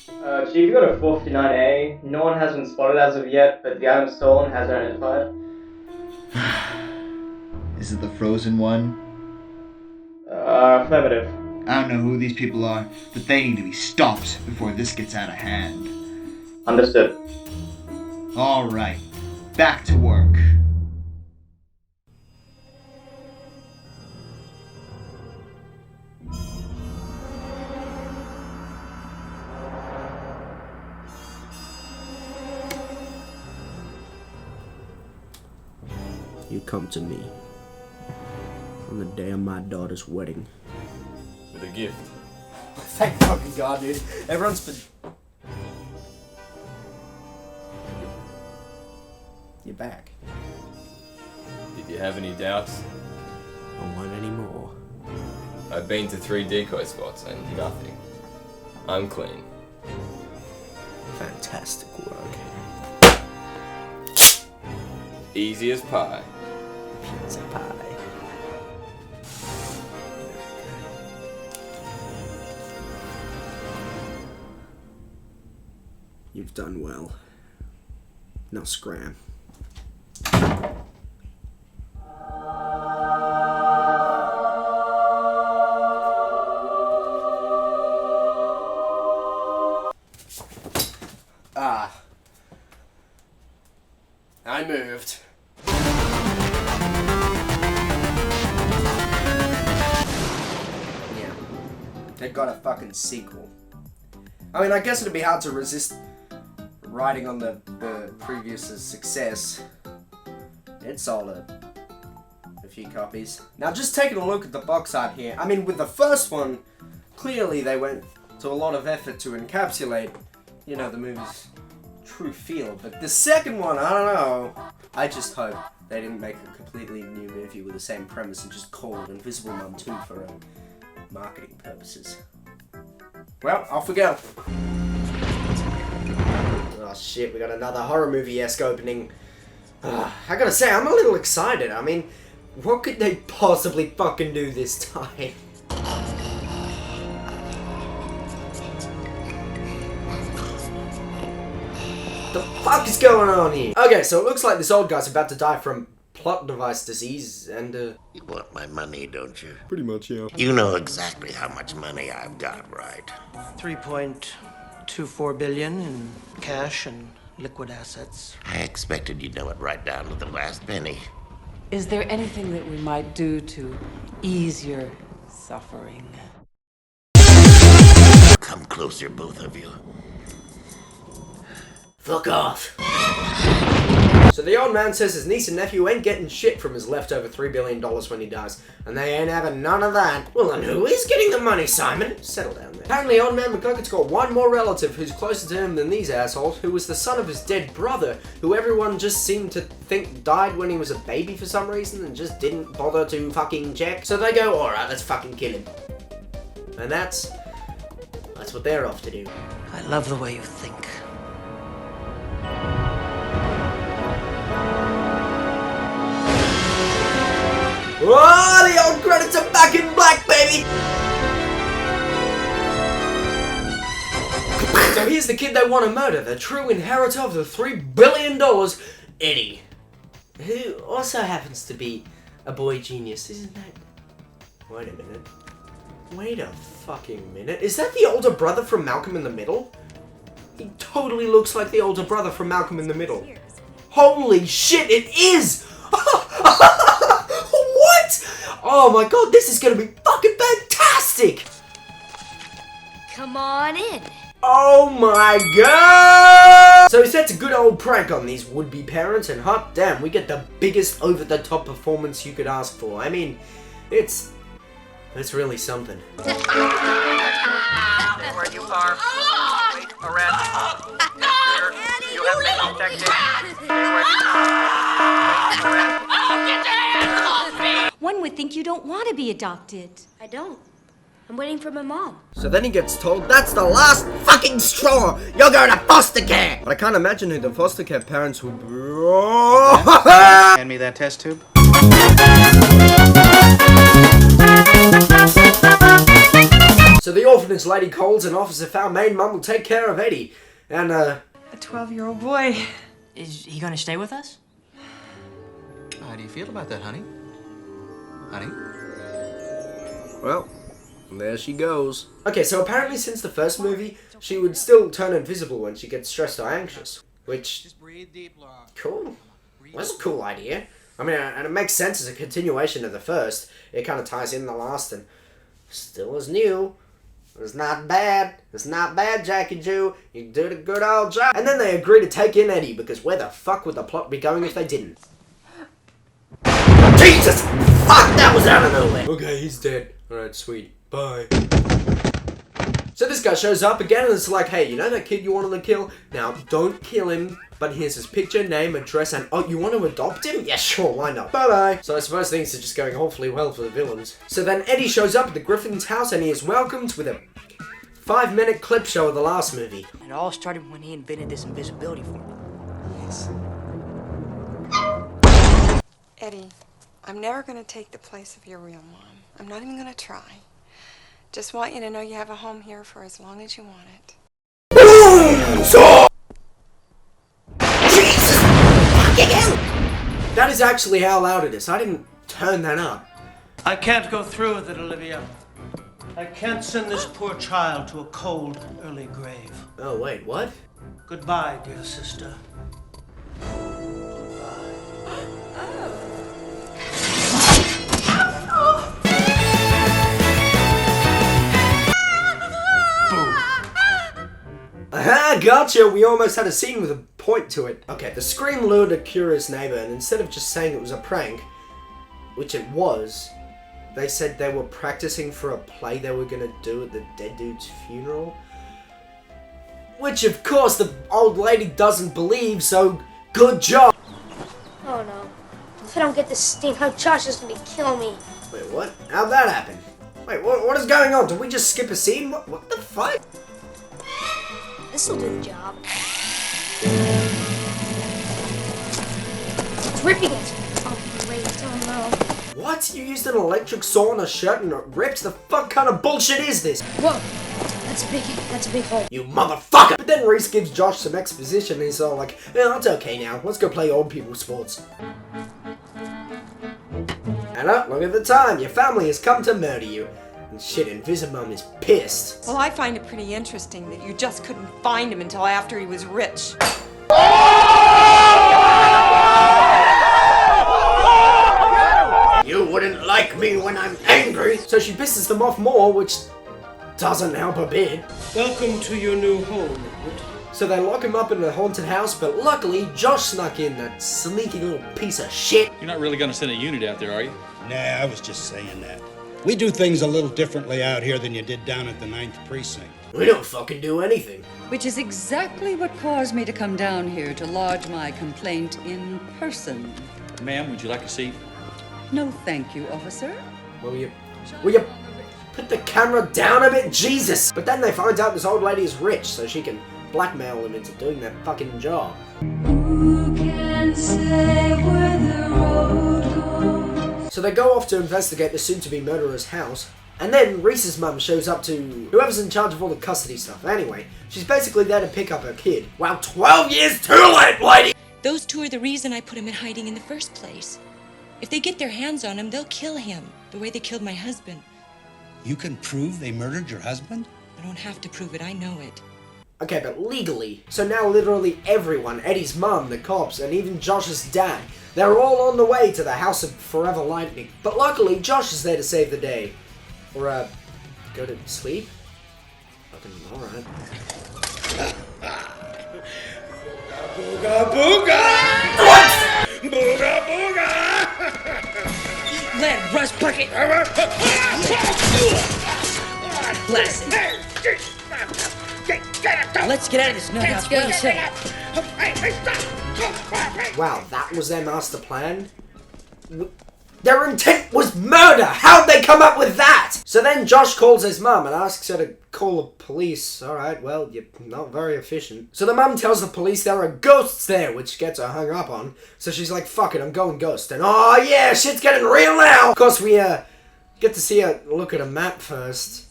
Chief, you got a 459A. No one has been spotted as of yet, but the item stolen has been identified. Is it the frozen one? Affirmative. I don't know who these people are, but they need to be stopped before this gets out of hand. Understood. Alright, back to work. You come to me on the day of my daughter's wedding. With a gift. Thank fucking God, dude. Everyone's been... You're back. Did you have any doubts? I won't anymore. I've been to 3 decoy spots and nothing. I'm clean. Fantastic work. Easy as pie. Pizza pie. You've done well. Now scram. I moved. Yeah. They got a fucking sequel. I mean, I guess it'd be hard to resist riding on the previous success. It sold a few copies. Now, just taking a look at the box art here. I mean, with the first one, clearly they went to a lot of effort to encapsulate, you know, the movie's true feel. But the second one, I don't know. I just hope they didn't make a completely new movie with the same premise and just call it Invisible Man 2 for marketing purposes. Well, off we go. Oh shit, we got another horror movie-esque opening. I gotta say, I'm a little excited. I mean, what could they possibly fucking do this time? The fuck is going on here? Okay, so it looks like this old guy's about to die from plot device disease, and You want my money, don't you? pretty much, yeah. You know exactly how much money I've got, right? 3.24 billion in cash and liquid assets. I expected you'd know it right down to the last penny. Is there anything that we might do to ease your suffering? Come closer, both of you. Fuck off. So the old man says his niece and nephew ain't getting shit from his leftover $3 billion when he dies, and they ain't having none of that. Well, then who is getting the money, Simon? Settle down there. Apparently, old man McGugget's got one more relative who's closer to him than these assholes, who was the son of his dead brother, who everyone just seemed to think died when he was a baby for some reason, and just didn't bother to fucking check. So they go, alright, let's fucking kill him. And that's what they're off to do. I love the way you think. Oh, the old credits are back in black, baby! So here's the kid they want to murder, the true inheritor of the $3 billion, Eddie. Who also happens to be a boy genius, isn't that? Wait a minute. Wait a fucking minute. Is that the older brother from Malcolm in the Middle? He totally looks like the older brother from Malcolm in the Middle. Holy shit, it is! What? Oh my god, this is gonna be fucking fantastic! Come on in. Oh my god! So he sets a good old prank on these would-be parents, and hot damn, we get the biggest over-the-top performance you could ask for. I mean, it's really something. Where you are, wait arrest. You have been detected. Where you are, wait arrest. One would think you don't want to be adopted. I don't. I'm waiting for my mom. So then he gets told, that's the last fucking straw! You're going to foster care! But I can't imagine who the foster care parents would be. Hand me that test tube. So the orphanage lady calls and offers if our main mum will take care of Eddie. And, A 12-year-old boy. Is he gonna stay with us? How do you feel about that, honey? Honey? well, there she goes. Okay, so apparently since the first movie, she would still turn invisible when she gets stressed or anxious. Which, cool. That's a cool idea. I mean, and it makes sense as a continuation of the first. It kind of ties in the last and still is new. It's not bad. It's not bad, Jackie Jew. You did a good old job. And then they agree to take in Eddie, because where the fuck would the plot be going if they didn't? Jesus! Fuck, that was out of nowhere. Okay, he's dead. Alright, sweet. Bye. So this guy shows up again and it's like, hey, you know that kid you wanted to kill? Now, don't kill him, but here's his picture, name, address, and oh, you want to adopt him? Yeah, sure, why not? Bye-bye. So I suppose things are just going awfully well for the villains. So then Eddie shows up at the Griffin's house and he is welcomed with a 5-minute clip show of the last movie. It all started when he invented this invisibility form. Yes. Eddie, I'm never going to take the place of your real mom. I'm not even going to try. Just want you to know you have a home here for as long as you want it. Boom! So Jesus fucking hell! That is actually how loud it is. I didn't turn that up. I can't go through with it, Olivia. I can't send this poor child to a cold, early grave. Oh, wait, what? Goodbye, dear sister. Aha, gotcha! We almost had a scene with a point to it. Okay, the scream lured a curious neighbor, and instead of just saying it was a prank, which it was, they said they were practicing for a play they were gonna do at the dead dude's funeral. Which, of course, the old lady doesn't believe, so good job! Oh no. If I don't get this steam, how Josh is gonna kill me. Wait, what? How'd that happen? Wait, what is going on? Did we just skip a scene? What the fuck? This'll do the job. It's ripping it. Oh great, oh no. What? You used an electric saw on a shirt and it ripped? The fuck kind of bullshit is this? Whoa, that's a big hole. You motherfucker! But then Reese gives Josh some exposition and he's all like, oh, it's okay now, let's go play old people sports. And look at the time, your family has come to murder you. And shit, Invisimum is pissed. Well, I find it pretty interesting that you just couldn't find him until after he was rich. You wouldn't like me when I'm angry! So she pisses them off more, which doesn't help a bit. Welcome to your new home, Edward. So they lock him up in the haunted house, but luckily Josh snuck in, that sneaky little piece of shit. You're not really gonna send a unit out there, are you? Nah, I was just saying that. We do things a little differently out here than you did down at the 9th Precinct. We don't fucking do anything. Which is exactly what caused me to come down here to lodge my complaint in person. Ma'am, would you like a seat? No, thank you, officer. Will you put the camera down a bit? Jesus! But then they find out this old lady is rich, so she can blackmail him into doing that fucking job. Who can say where the road goes? So they go off to investigate the soon-to-be murderer's house, and then Reese's mum shows up to whoever's in charge of all the custody stuff. Anyway, she's basically there to pick up her kid. Wow, 12 years too late, lady! Those two are the reason I put him in hiding in the first place. If they get their hands on him, they'll kill him, the way they killed my husband. You can prove they murdered your husband? I don't have to prove it, I know it. Okay, but legally. So now literally everyone, Eddie's mum, the cops, and even Josh's dad, they're all on the way to the House of Forever Lightning. But luckily, Josh is there to save the day. Or, go to sleep? Fucking alright. Booga booga! What?! Booga booga! Lead, rust bucket! Blast it. Let's get out of this nut house. What do you say? Wow, that was their master plan? Their intent was murder! How'd they come up with that? So then Josh calls his mum and asks her to call the police. Alright, well, you're not very efficient. So the mum tells the police there are ghosts there, which gets her hung up on. So she's like, fuck it, I'm going ghost. And oh yeah, shit's getting real now! Of course, we get to see her look at a map first.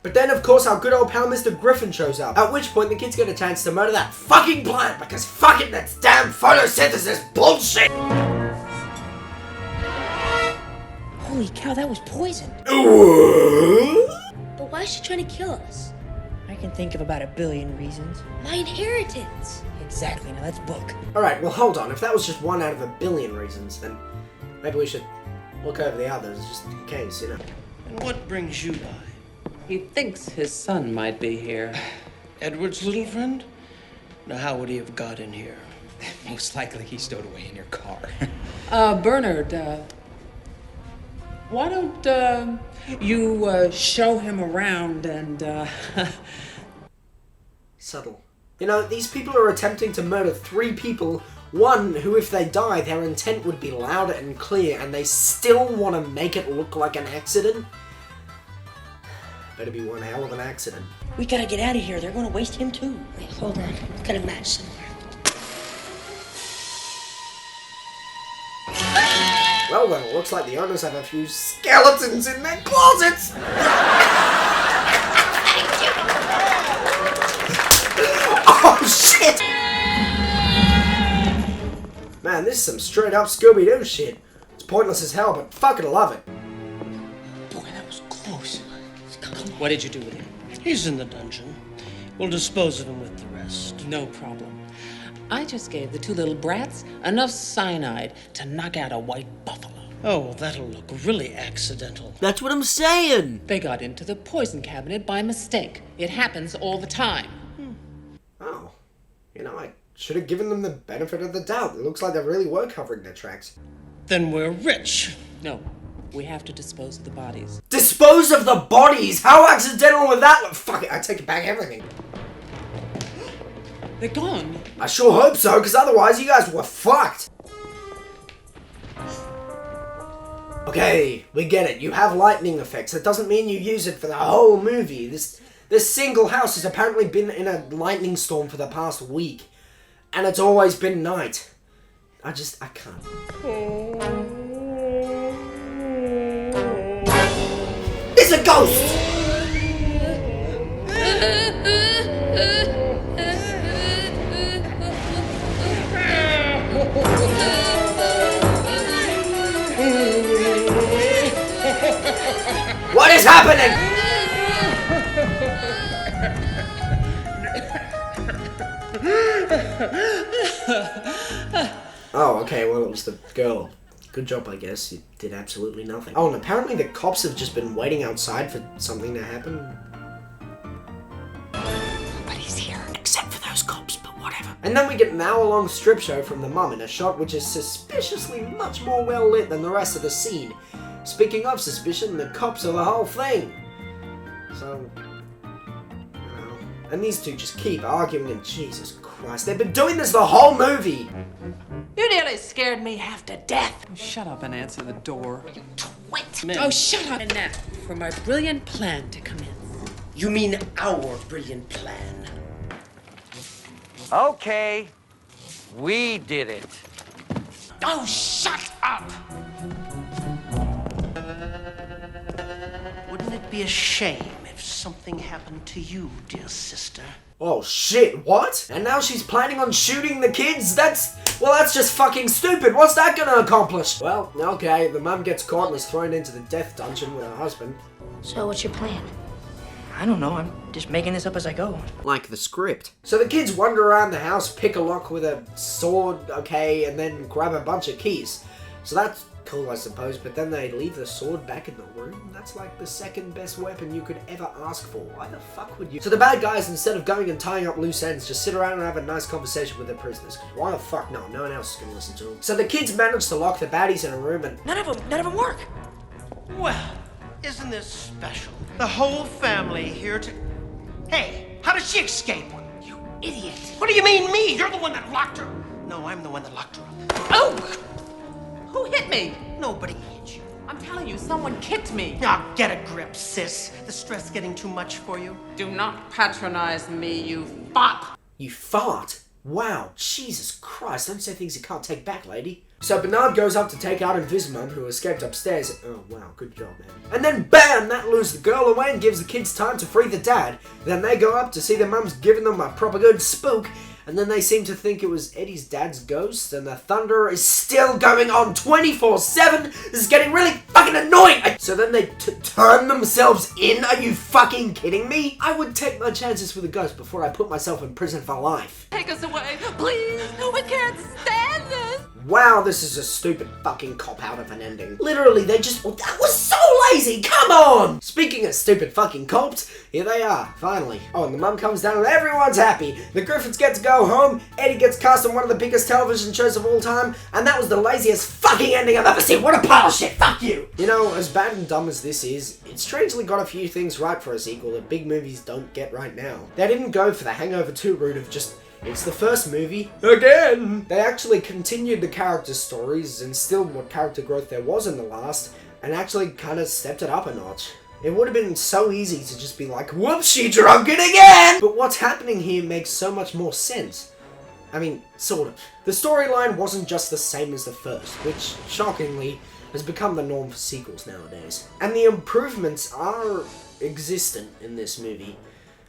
But then, of course, our good old pal Mr. Griffin shows up. At which point, the kids get a chance to murder that fucking plant because fucking that's damn photosynthesis bullshit! Holy cow, that was poison. But why is she trying to kill us? I can think of about 1 billion reasons. My inheritance. Exactly, now let's book. Alright, well hold on. If that was just one out of 1 billion reasons, then maybe we should look over the others just in case, you know. And what brings you by? He thinks his son might be here. Edward's little friend? Now, how would he have got in here? Most likely he stowed away in your car. Bernard, why don't, you, show him around and, Subtle. You know, these people are attempting to murder 3 people, one who, if they die, their intent would be loud and clear, and they still want to make it look like an accident? Better be one hell of an accident. We gotta get out of here. They're gonna waste him too. Wait, hold on. I've got a match somewhere. Well then, it looks like the owners have a few skeletons in their closets! Oh shit! Man, this is some straight up Scooby-Doo shit. It's pointless as hell, but fucking love it. Boy, that was close. what did you do with him? He's in the dungeon. We'll dispose of him with the rest. No problem. I just gave the 2 little brats enough cyanide to knock out a white buffalo. Oh, that'll look really accidental. That's what I'm saying! They got into the poison cabinet by mistake. It happens all the time. Oh. You know, I should have given them the benefit of the doubt. It looks like they really were covering their tracks. Then we're rich. No, we have to dispose of the bodies. Dispose of the bodies? How accidental would that look? Fuck it, I take back everything. They're gone. I sure hope so, because otherwise you guys were fucked. Okay, we get it. You have lightning effects. That doesn't mean you use it for the whole movie. This single house has apparently been in a lightning storm for the past week. And it's always been night. I can't. It's a ghost! What is happening? Oh, okay, well, it was the girl. Good job, I guess. You did absolutely nothing. Oh, and apparently the cops have just been waiting outside for something to happen. Nobody's here. Except for those cops, but whatever. And then we get an hour-long strip show from the mum in a shot which is suspiciously much more well-lit than the rest of the scene. Speaking of suspicion, the cops are the whole thing. So, you know. And these two just keep arguing, and Jesus Christ, they've been doing this the whole movie! You nearly scared me half to death. Shut up and answer the door. You twit. Oh, shut up. And now, for my brilliant plan to commence. You mean our brilliant plan? Okay, we did it. Oh, shut up! Wouldn't it be a shame if something happened to you, dear sister? Oh shit, what? And now she's planning on shooting the kids? That's just fucking stupid. What's that gonna accomplish? Well, okay, the mum gets caught and is thrown into the death dungeon with her husband. So what's your plan? I don't know. I'm just making this up as I go. Like the script. So the kids wander around the house, pick a lock with a sword, okay, and then grab a bunch of keys. So that's cool, I suppose, but then they leave the sword back in the room. That's like the second best weapon you could ever ask for. Why the fuck would you? So the bad guys, instead of going and tying up loose ends, just sit around and have a nice conversation with their prisoners. Because why the fuck not? No one else is gonna listen to them. So the kids manage to lock the baddies in a room and None of them work. Well, isn't this special? The whole family here to... Hey, how did she escape? You idiot. What do you mean, me? You're the one that locked her. No, I'm the one that locked her up. Oh! Who hit me? Nobody hit you. I'm telling you, someone kicked me. Now get a grip, sis. The stress getting too much for you? Do not patronize me, you fop. you fart. Wow, Jesus Christ, don't say things you can't take back, lady. So Bernard goes up to take out his mum, who escaped upstairs. Oh wow, good job, man. And then bam, that lures the girl away and gives the kids time to free the dad. Then they go up to see their mum's giving them a proper good spook. And then they seem to think it was Eddie's dad's ghost, and the thunder is still going on 24/7. This is getting really fucking annoying. So then they turn themselves in? Are you fucking kidding me? I would take my chances with a ghost before I put myself in prison for life. Take us away, please. No one can't stand this. Wow, this is a stupid fucking cop-out of an ending. Literally, they just... Oh, that was so lazy, come on! Speaking of stupid fucking cops, here they are, finally. Oh, and the mum comes down and everyone's happy. The Griffiths get to go home, Eddie gets cast on one of the biggest television shows of all time, and that was the laziest fucking ending I've ever seen. What a pile of shit, fuck you! You know, as bad and dumb as this is, it's strangely got a few things right for a sequel that big movies don't get right now. They didn't go for the Hangover 2 route of just... It's the first movie. Again! They actually continued the character stories, instilled what character growth there was in the last, and actually kind of stepped it up a notch. It would have been so easy to just be like, whoops, she drunk it again! But what's happening here makes so much more sense. I mean, sort of. The storyline wasn't just the same as the first, which, shockingly, has become the norm for sequels nowadays. And the improvements are existent in this movie.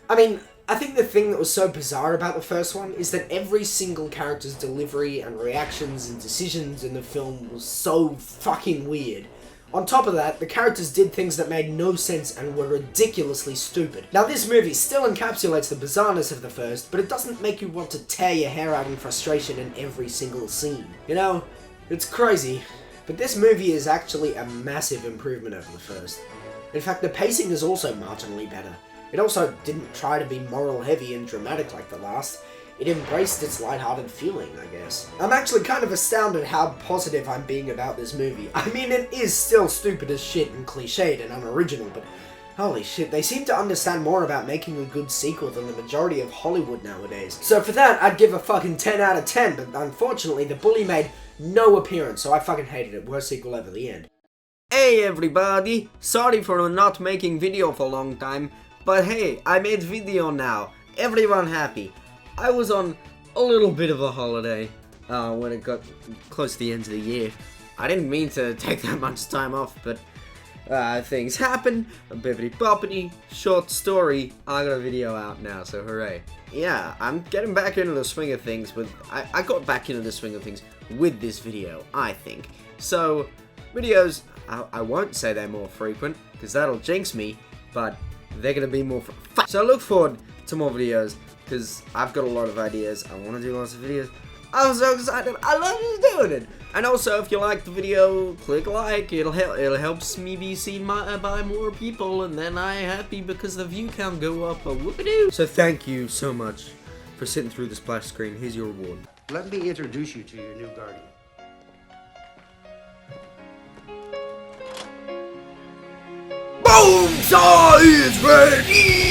I mean, I think the thing that was so bizarre about the first one is that every single character's delivery and reactions and decisions in the film was so fucking weird. On top of that, the characters did things that made no sense and were ridiculously stupid. Now this movie still encapsulates the bizarreness of the first, but it doesn't make you want to tear your hair out in frustration in every single scene. You know, it's crazy, but this movie is actually a massive improvement over the first. In fact, the pacing is also marginally better. It also didn't try to be moral heavy and dramatic like the last. It embraced its lighthearted feeling, I guess. I'm actually kind of astounded how positive I'm being about this movie. I mean, it is still stupid as shit and cliched and unoriginal, but holy shit, they seem to understand more about making a good sequel than the majority of Hollywood nowadays. So for that, I'd give a fucking 10 out of 10, but unfortunately, the bully made no appearance, so I fucking hated it. Worst sequel ever, the end. Hey everybody, sorry for not making video for a long time. But hey, I made video now. Everyone happy. I was on a little bit of a holiday when it got close to the end of the year. I didn't mean to take that much time off, but things happen. A bibbity boppity, short story. I got a video out now, so hooray. Yeah, I'm getting back into the swing of things with... I got back into the swing of things with this video, I think. So, videos, I won't say they're more frequent, because that'll jinx me, but... they're gonna be more so look forward to more videos, because I've got a lot of ideas. I want to do lots of videos. I'm so excited. I love just doing it. And also, if you like the video, click like. It'll helps me be seen by more people, and then I'm happy because the view count go up. Whoop-a-doo. So thank you so much for sitting through the splash screen. Here's your reward. Let me introduce you to your new guardian. Boom! Saw is ready!